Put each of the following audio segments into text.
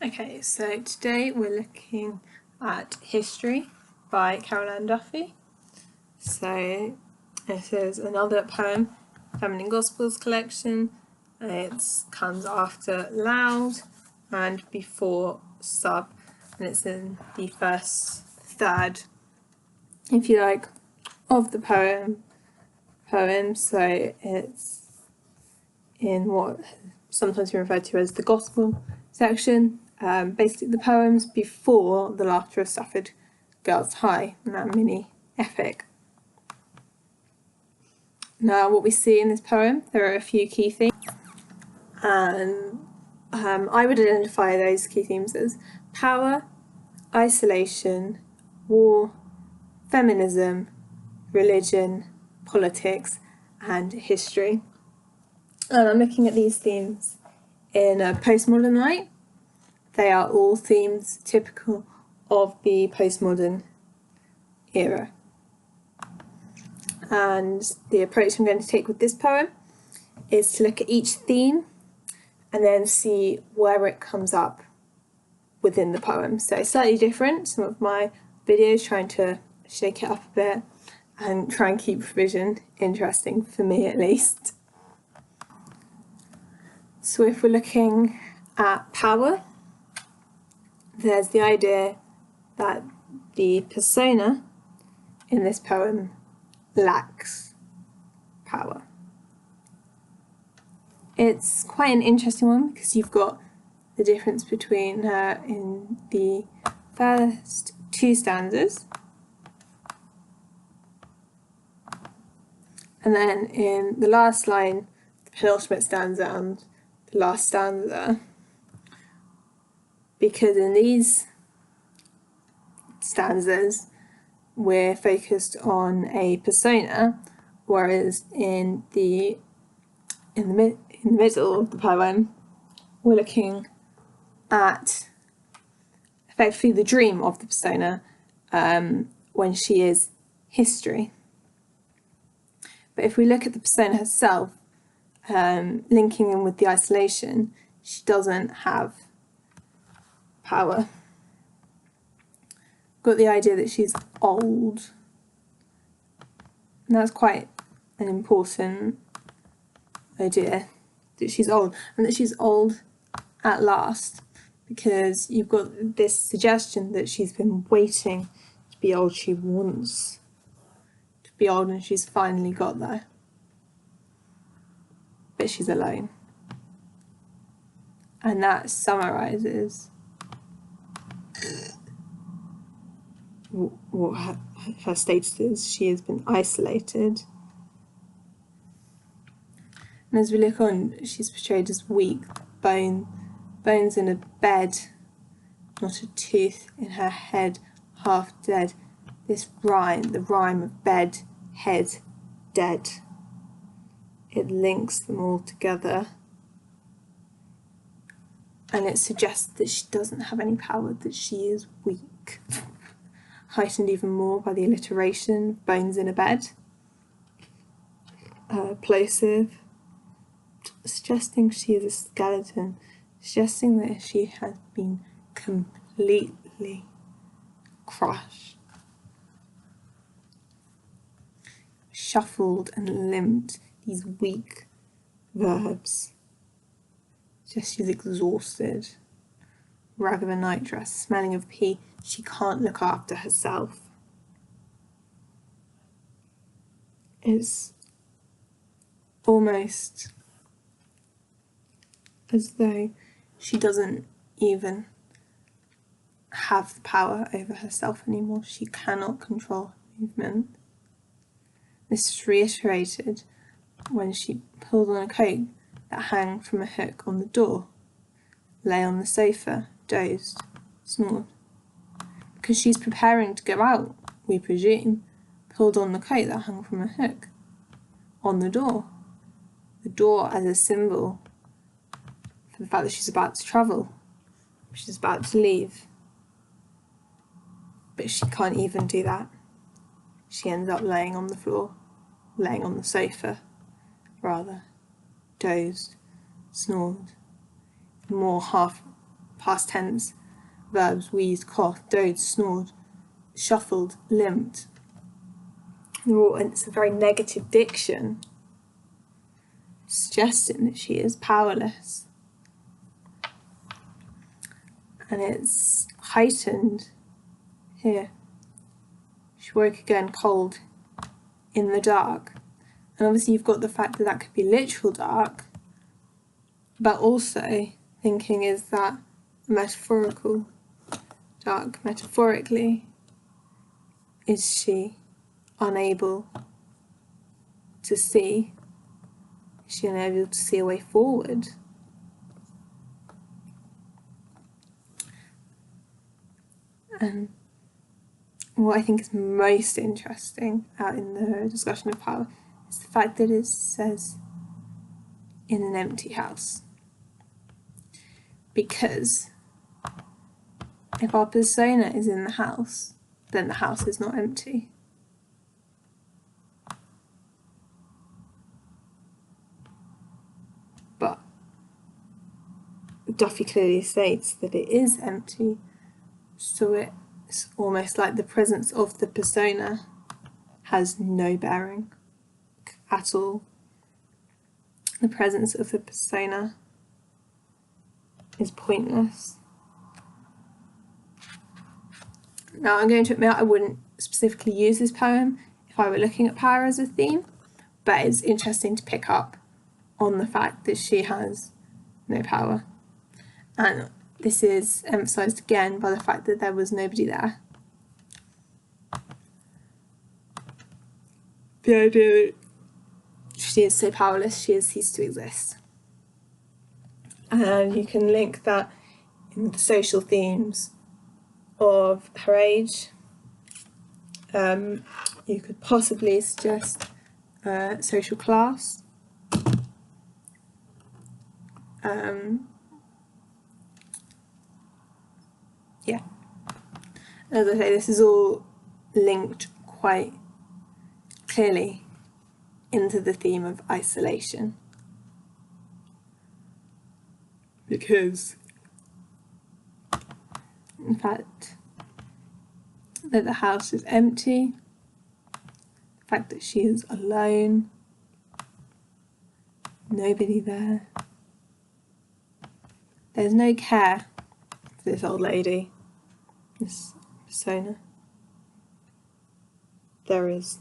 Okay, so today we're looking at History by Carol Ann Duffy. So this is another poem, Feminine Gospels collection. It comes after Loud and before Sub, and it's in the first third, if you like, of the poem. So it's in what sometimes we refer to as the Gospel section. Basically the poems before The Laughter of Stafford Girls High, and that mini epic. Now what we see in this poem, there are a few key themes, and I would identify those key themes as power, isolation, war, feminism, religion, politics, and history. And I'm looking at these themes in a postmodern light. They are all themes typical of the postmodern era. And the approach I'm going to take with this poem is to look at each theme and then see where it comes up within the poem. So slightly different, some of my videos trying to shake it up a bit and try and keep revision interesting, for me at least. So if we're looking at power, there's the idea that the persona in this poem lacks power. It's quite an interesting one because you've got the difference between her in the first two stanzas, and then in the last line, the penultimate stanza and the last stanza, because in these stanzas we're focused on a persona, whereas in the middle of the poem we're looking at effectively the dream of the persona when she is history. But if we look at the persona herself, linking in with the isolation, she doesn't have power. Got the idea that she's old, and that's quite an important idea, that she's old, and that she's old at last, because you've got this suggestion that she's been waiting to be old. She wants to be old and she's finally got there, but she's alone. And that summarises what her status is. She has been isolated. And as we look on, she's portrayed as weak, bones in a bed, not a tooth in her head, half dead. This rhyme, the rhyme of bed, head, dead, it links them all together. And it suggests that she doesn't have any power, that she is weak. Heightened even more by the alliteration, bones in a bed. Plosive, suggesting she is a skeleton, suggesting that she has been completely crushed, shuffled and limped, these weak verbs. Just she's exhausted, rag of a nightdress, smelling of pee. She can't look after herself. It's almost as though she doesn't even have the power over herself anymore. She cannot control movement. This is reiterated when she pulled on a coat that hung from a hook on the door, lay on the sofa, dozed, snored. Because she's preparing to go out, we presume, pulled on the coat that hung from a hook on the door as a symbol for the fact that she's about to travel, she's about to leave. But she can't even do that. She ends up laying on the floor, laying on the sofa, rather, dozed, snored, more half past tense verbs wheezed, coughed, dozed, snored, shuffled, limped. And it's a very negative diction, suggesting that she is powerless. And it's heightened here. She woke again cold in the dark. And obviously you've got the fact that that could be literal dark, but also thinking, is that metaphorical dark? Metaphorically, is she unable to see? Is she unable to see a way forward? And what I think is most interesting out in the discussion of power is the fact that it says in an empty house. Because if our persona is in the house, then the house is not empty. But Duffy clearly states that it is empty, so it's almost like the presence of the persona has no bearing at all. The presence of the persona is pointless. Now, I'm going to admit I wouldn't specifically use this poem if I were looking at power as a theme, but it's interesting to pick up on the fact that she has no power. And this is emphasised again by the fact that there was nobody there. The idea that she is so powerless, she has ceased to exist. And you can link that in the social themes of her age. You could possibly suggest social class. Yeah. As I say, this is all linked quite clearly into the theme of isolation. Because in fact that the house is empty, the fact that she is alone, nobody there, there's no care for this old lady, this persona. There is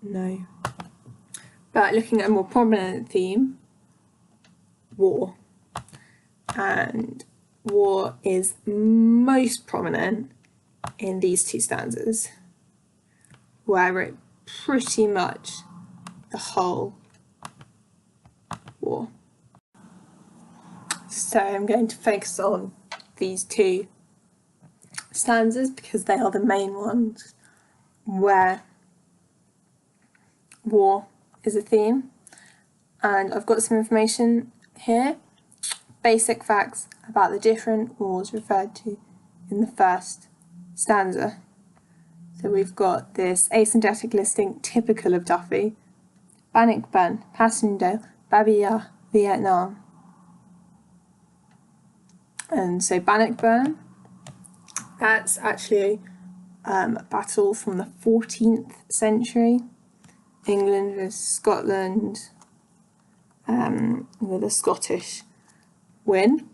no. But looking at a more prominent theme, war. And war is most prominent in these two stanzas, where it pretty much the whole war. So I'm going to focus on these two stanzas because they are the main ones where war is a theme. And I've got some information here, basic facts about the different wars referred to in the first stanza. So we've got this asyndetic listing typical of Duffy: Bannockburn, Passchendaele, Babi Yar, Vietnam. And so Bannockburn, that's actually a battle from the 14th century, England versus Scotland, with a Scottish win.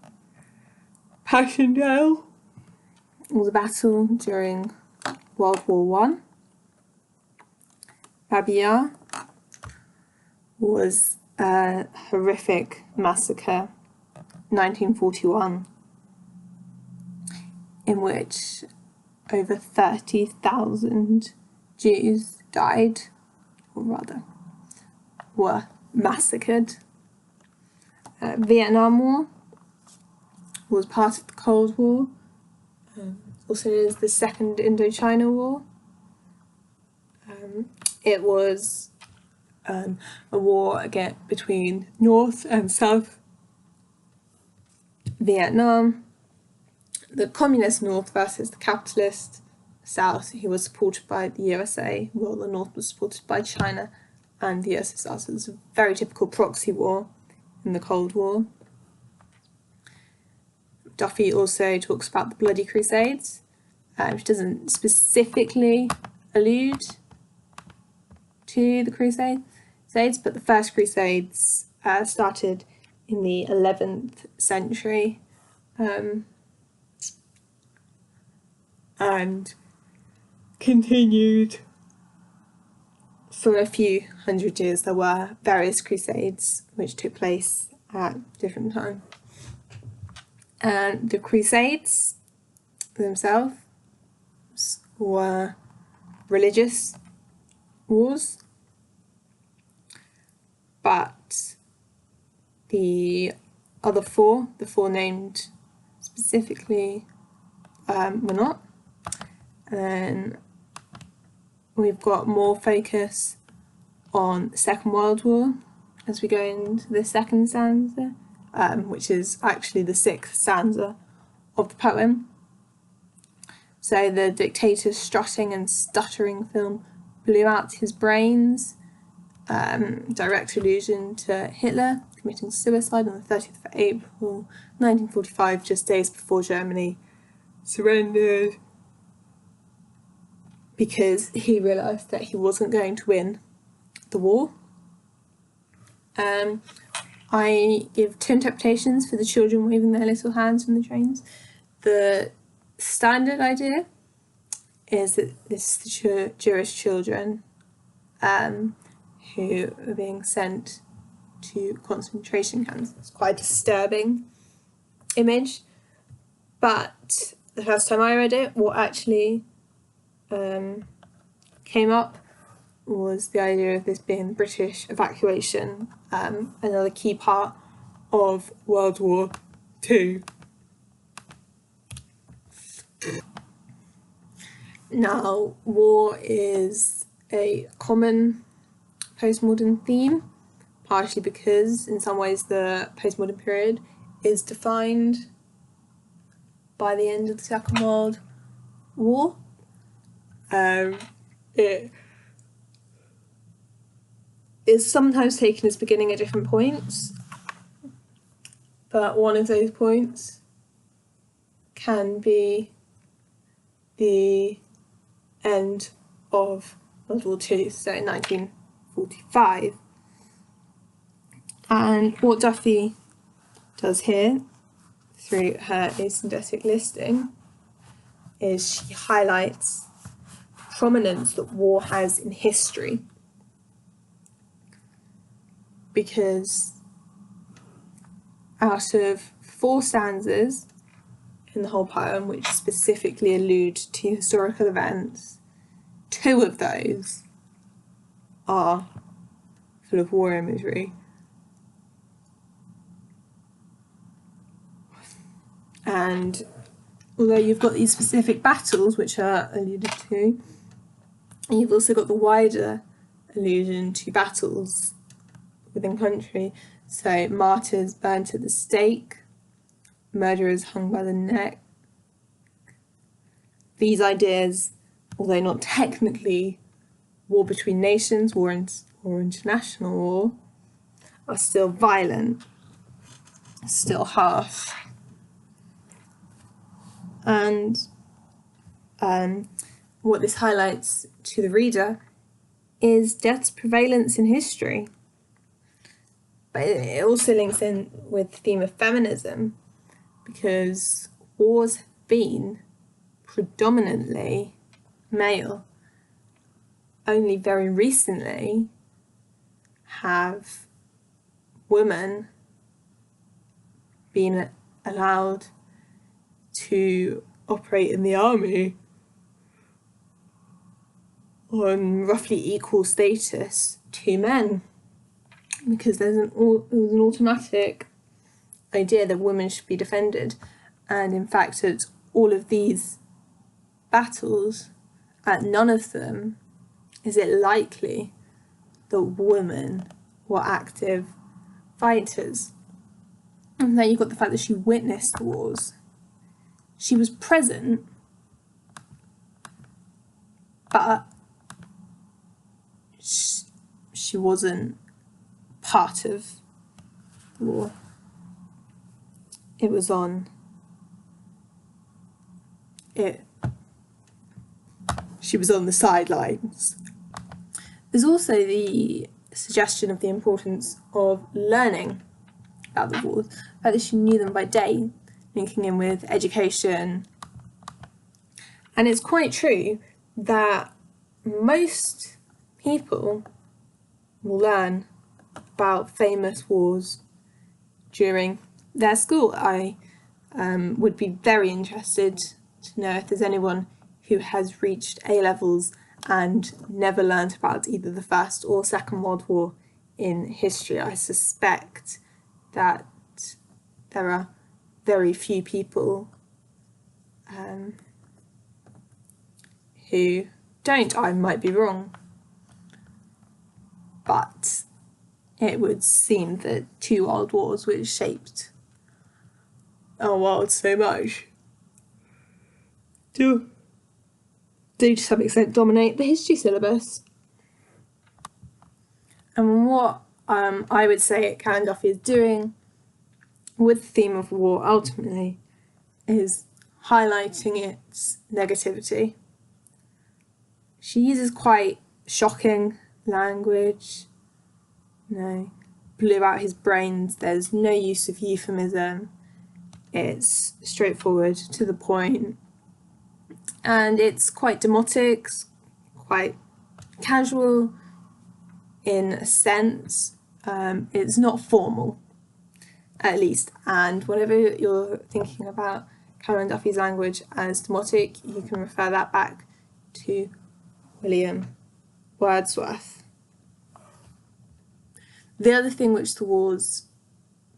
Passchendaele was a battle during World War I. Babi Yar was a horrific massacre, 1941, in which over 30,000 Jews died, or rather, were massacred. Vietnam War was part of the Cold War, also known as the Second Indochina War. It was a war again between North and South Vietnam, the communist North versus the capitalist South, who was supported by the USA, while the North was supported by China and the USSR. So it was a very typical proxy war in the Cold War. Duffy also talks about the Bloody Crusades, which doesn't specifically allude to the Crusades, but the first Crusades started in the 11th century and continued for a few hundred years. There were various crusades which took place at different times. And the crusades themselves were religious wars, but the other four, the four named specifically, were not. And then we've got more focus on the Second World War as we go into the second stanza, which is actually the sixth stanza of the poem. So the dictator's strutting and stuttering film blew out his brains, direct allusion to Hitler committing suicide on the 30th of April 1945, just days before Germany surrendered, because he realised that he wasn't going to win the war. I give two interpretations for the children waving their little hands from the trains. The standard idea is that this is the Jewish children who are being sent to concentration camps. It's quite a disturbing image, but the first time I read it, what actually came up was the idea of this being British evacuation, another key part of World War II. Now, war is a common postmodern theme, partially because in some ways the postmodern period is defined by the end of the Second World War. It is sometimes taken as beginning at different points, but one of those points can be the end of World War II, so 1945. And what Duffy does here, through her asyndetic listing, is she highlights the prominence that war has in history. Because out of four stanzas in the whole poem which specifically allude to historical events, two of those are full of war imagery. And although you've got these specific battles which are alluded to, you've also got the wider allusion to battles within country. So martyrs burnt at the stake, murderers hung by the neck. These ideas, although not technically war between nations, war or international war, are still violent, still harsh. And what this highlights to the reader is death's prevalence in history. But it also links in with the theme of feminism, because wars have been predominantly male. Only very recently have women been allowed to operate in the army on roughly equal status to men, because there's an automatic idea that women should be defended. And in fact, at all of these battles, at none of them is it likely that women were active fighters. And then you've got the fact that she witnessed wars. She was present, but she wasn't part of the war. It was on she was on the sidelines. There's also the suggestion of the importance of learning about the wars, that she knew them by day, linking in with education. And it's quite true that most people will learn about famous wars during their school. I would be very interested to know if there's anyone who has reached A-levels and never learned about either the First or Second World War in history. I suspect that there are very few people who don't. I might be wrong, but it would seem that two world wars, which shaped our world so much, do to some extent dominate the history syllabus. And what I would say Carol Ann Duffy is doing with the theme of war ultimately is highlighting its negativity. She uses quite shocking language, blew out his brains, there's no use of euphemism, it's straightforward, to the point, and it's quite demotic, quite casual in a sense. It's not formal, at least, and whenever you're thinking about Carol Ann Duffy's language as demotic, you can refer that back to William Wordsworth. The other thing which the wars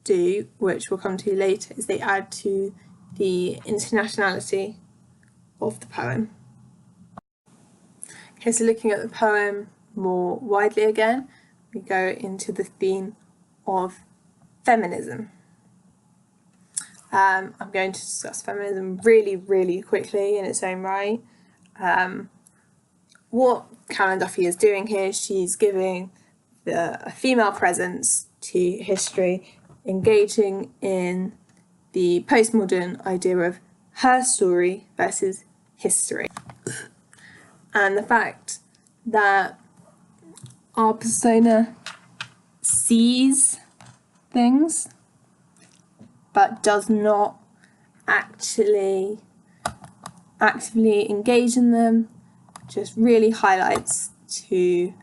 do, which we'll come to later, is they add to the internationality of the poem. Okay, so looking at the poem more widely again, we go into the theme of feminism. I'm going to discuss feminism really, really quickly in its own right. What Carol Ann Duffy is doing here, she's giving a female presence to history, engaging in the postmodern idea of her story versus history. And the fact that our persona sees things but does not actually actively engage in them just really highlights to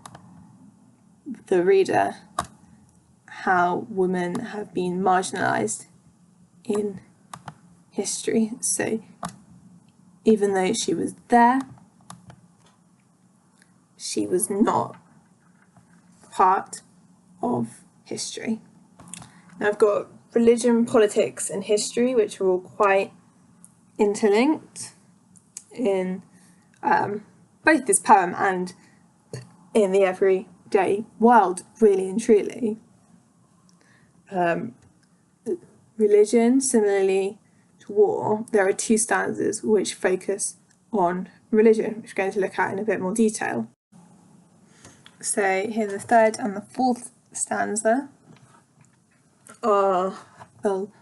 the reader how women have been marginalised in history. So even though she was there, she was not part of history. Now I've got religion, politics and history, which are all quite interlinked in both this poem and in the everyday world, really and truly. Religion, similarly to war, there are two stanzas which focus on religion, which we're going to look at in a bit more detail. So here the third and the fourth stanza are full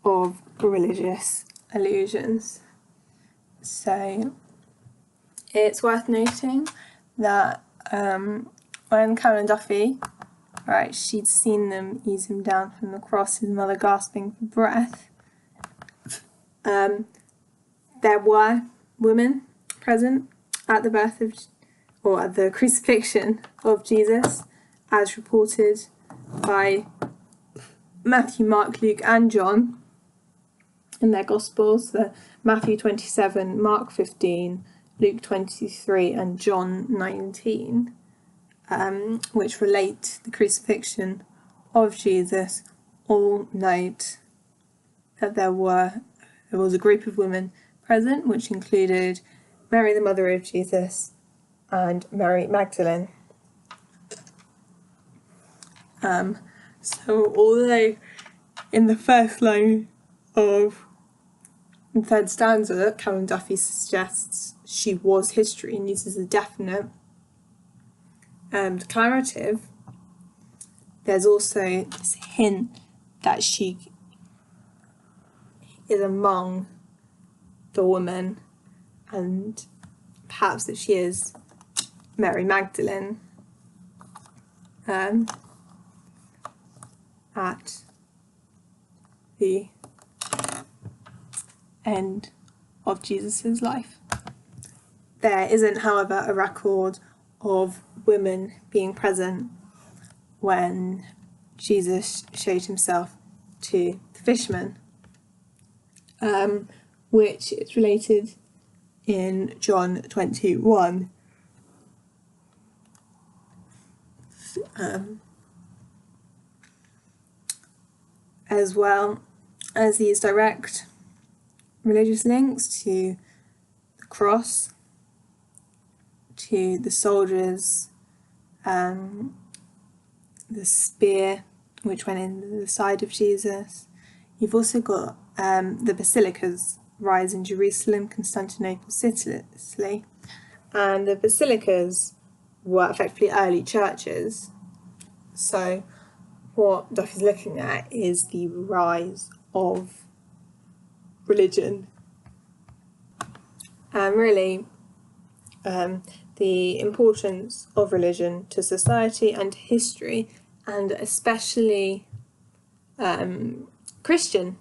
of religious allusions. So it's worth noting that when Carol Ann Duffy, she'd seen them ease him down from the cross, his mother gasping for breath. There were women present at the birth of, or at the crucifixion of Jesus, as reported by Matthew, Mark, Luke and John in their Gospels. Matthew 27, Mark 15, Luke 23 and John 19, which relate the crucifixion of Jesus, all note that there was a group of women present, which included Mary, the mother of Jesus, and Mary Magdalene. So although in the first line of the third stanza, Carol Ann Duffy suggests she was history and uses a definite declarative, there's also this hint that she is among the women and perhaps that she is Mary Magdalene at the end of Jesus' life. There isn't, however, a record of women being present when Jesus showed himself to the fishermen, which is related in John 21. As well as these direct religious links to the cross, to the soldiers, the spear which went in the side of Jesus. You've also got the basilicas rise in Jerusalem, Constantinople, Sicily, and the basilicas were effectively early churches. So what Duffy's looking at is the rise of religion, and really the importance of religion to society and history, and especially Christian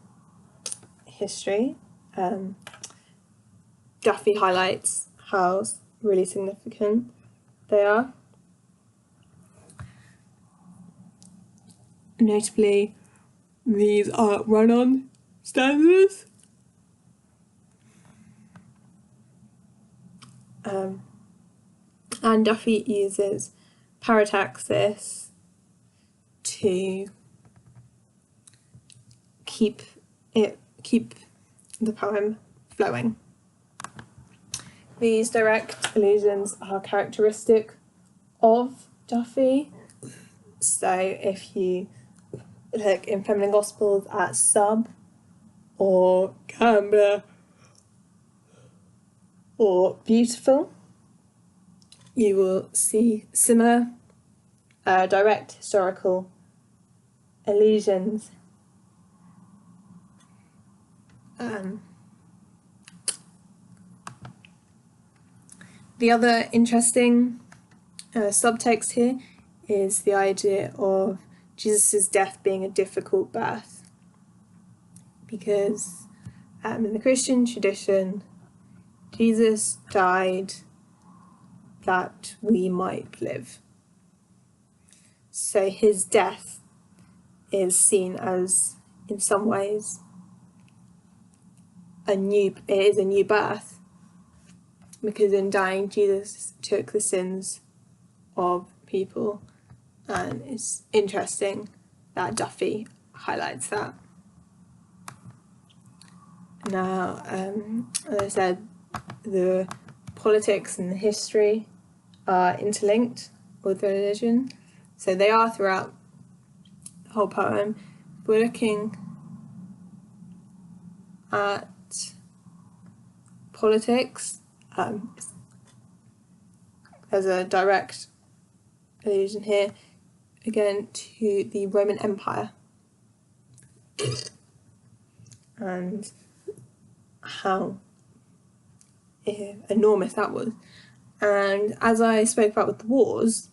history. Duffy highlights how really significant they are. Notably, these are run-on stanzas. And Duffy uses parataxis to keep the poem flowing. These direct allusions are characteristic of Duffy. So if you look in Feminine Gospels at Sub or Gambler or Beautiful, you will see similar direct historical allusions. The other interesting subtext here is the idea of Jesus' death being a difficult birth, because in the Christian tradition, Jesus died that we might live. So his death is seen as, in some ways, it is a new birth, because in dying, Jesus took the sins of people, and it's interesting that Duffy highlights that. Now, as I said, the politics and the history are interlinked with religion, so they are throughout the whole poem. If we're looking at politics, there's a direct allusion here again to the Roman Empire and how enormous that was. And as I spoke about with the wars,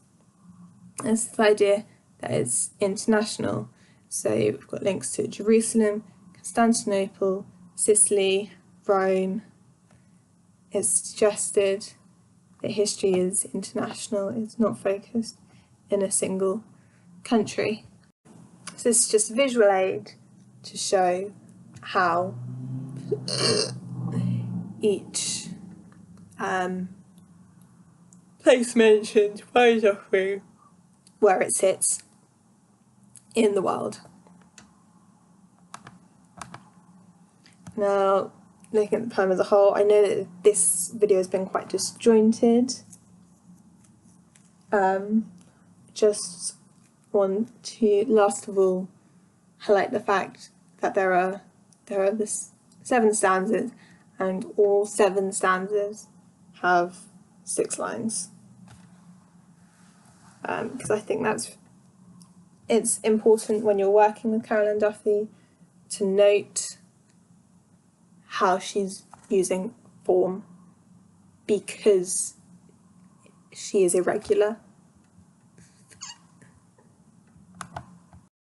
there's this idea that it's international. So we've got links to Jerusalem, Constantinople, Sicily, Rome. It's suggested that history is international, it's not focused in a single country. So this is just a visual aid to show how each place mentioned by Duffy, where it sits in the world. Now, looking at the poem as a whole, I know that this video has been quite disjointed. Just want to, last of all, highlight the fact that there are the 7 stanzas, and all 7 stanzas have 6 lines. Because I think it's important when you're working with Carol Ann Duffy to note how she's using form because she is irregular